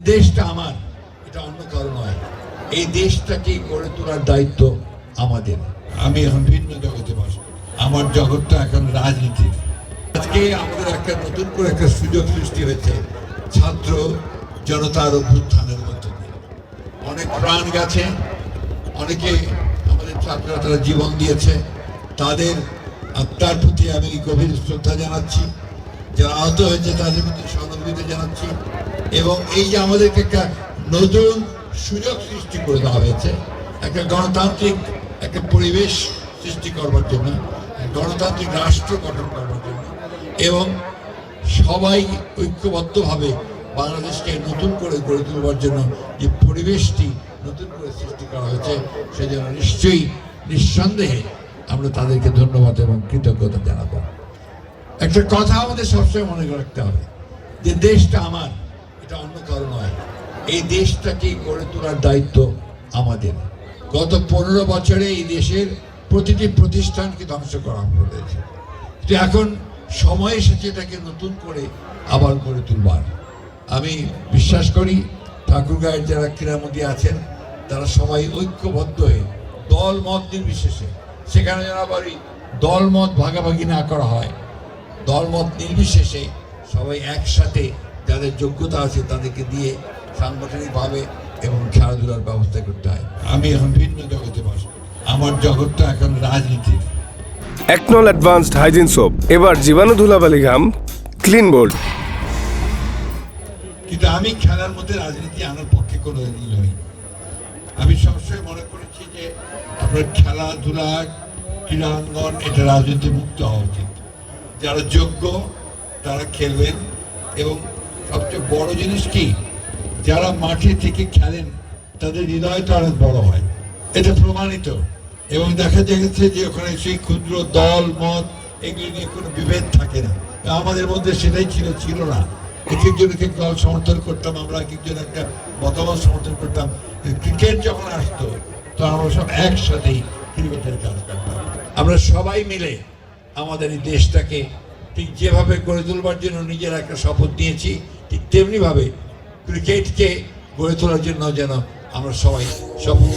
দেশটা আমার, এটা অন্য কারো নয়। এই দেশটাকে গড়ে তোলার দায়িত্ব আমাদের। আমি এখন ভিন্ন জগতে বাস করি, আমার জগৎটা এখন রাজনীতির। আজকে আমাদের একটা নতুন করে একটা সুযোগ সৃষ্টি হয়েছে ছাত্র জনতার অভ্যুত্থানের মধ্যে দিয়ে। অনেক প্রাণ গেছে, অনেকে আমাদের ছাত্ররা তারা জীবন দিয়েছে, তাদের আত্মার প্রতি আমি গভীর শ্রদ্ধা জানাচ্ছি। যারা আহত হয়েছে তাদের প্রতি সহানুভূতি জানাচ্ছি। এবং এই যে আমাদেরকে একটা নতুন সুযোগ সৃষ্টি করে দেওয়া হয়েছে একটা গণতান্ত্রিক একটা পরিবেশ সৃষ্টি করবার জন্য, গণতান্ত্রিক রাষ্ট্র গঠন করবার জন্য, এবং সবাই ঐক্যবদ্ধভাবে বাংলাদেশকে নতুন করে গড়ে তুলবার জন্য যে পরিবেশটি নতুন করে সৃষ্টি করা হয়েছে সেজন্য নিশ্চয়ই নিঃসন্দেহে আমরা তাদেরকে ধন্যবাদ এবং কৃতজ্ঞতা জানাবো। একটা কথা আমাদের সবসময় মনে রাখতে হবে যে দেশটা আমার, এটা অন্য কারো নয়। এই দেশটাকে গড়ে তোলার দায়িত্ব আমাদের। গত 15 বছরে এই দেশের প্রতিটি প্রতিষ্ঠানকে ধ্বংস করা হয়েছে, তো এখন সময় এসেছে এটাকে নতুন করে আবার গড়ে তুলবার। আমি বিশ্বাস করি ঠাকুরগাঁয়ের যারা ক্রীড়ামন্ত্রী আছেন তারা সবাই ঐক্যবদ্ধ হয়ে দল মত নির্বিশেষে, সেখানে যেন আবার দল মত ভাগাভাগি না করা হয়, দলমত নির্বিশেষে সবাই একসাথে যাদের যোগ্যতা আছে তাদেরকে দিয়ে সাংগঠনিকভাবে এবং খেলাধুলার ব্যবস্থা করতে হয়। আমি এখন ভিন্ন জগতে বাস করি, আমার জগৎটা এখন রাজনীতির। একনল অ্যাডভান্সড হাইজিন সোপ এবার জীবাণু ধুলাবালি ঘাম ক্লিন বোল্ড। কিন্তু আমি খেলার মধ্যে রাজনীতি আনার পক্ষে কোনো নই। আমি সবসময় মনে করেছি যে আপনার খেলাধুলা ক্রীড়াঙ্গন এটা রাজনীতি মুক্ত হওয়া উচিত। যারা যোগ্য তারা খেলবেন, এবং সবচেয়ে বড় জিনিস কি, যারা মাঠে থেকে খেলেন তাদের হৃদয়টা অনেক বড় হয়, এটা প্রমাণিত। এবং দেখা যাচ্ছে যে ওখানে সেই ক্ষুদ্র দল মত এগুলি নিয়ে কোনো বিভেদ থাকে না। আমাদের মধ্যে সেটাই ছিল না। এক একজনকে দল সমর্থন করতাম, আমরা এক একজন একটা মতামত সমর্থন করতাম। ক্রিকেট যখন আসতো তখন আমরা সব একসাথেই ক্রিকেটের কাজ করতাম। আমরা সবাই মিলে আমাদের এই দেশটাকে ঠিক যেভাবে গড়ে তোলবার জন্য নিজেরা একটা শপথ নিয়েছি, ঠিক তেমনিভাবে ক্রিকেটকে গড়ে তোলার জন্য যেন আমরা সবাই শপথ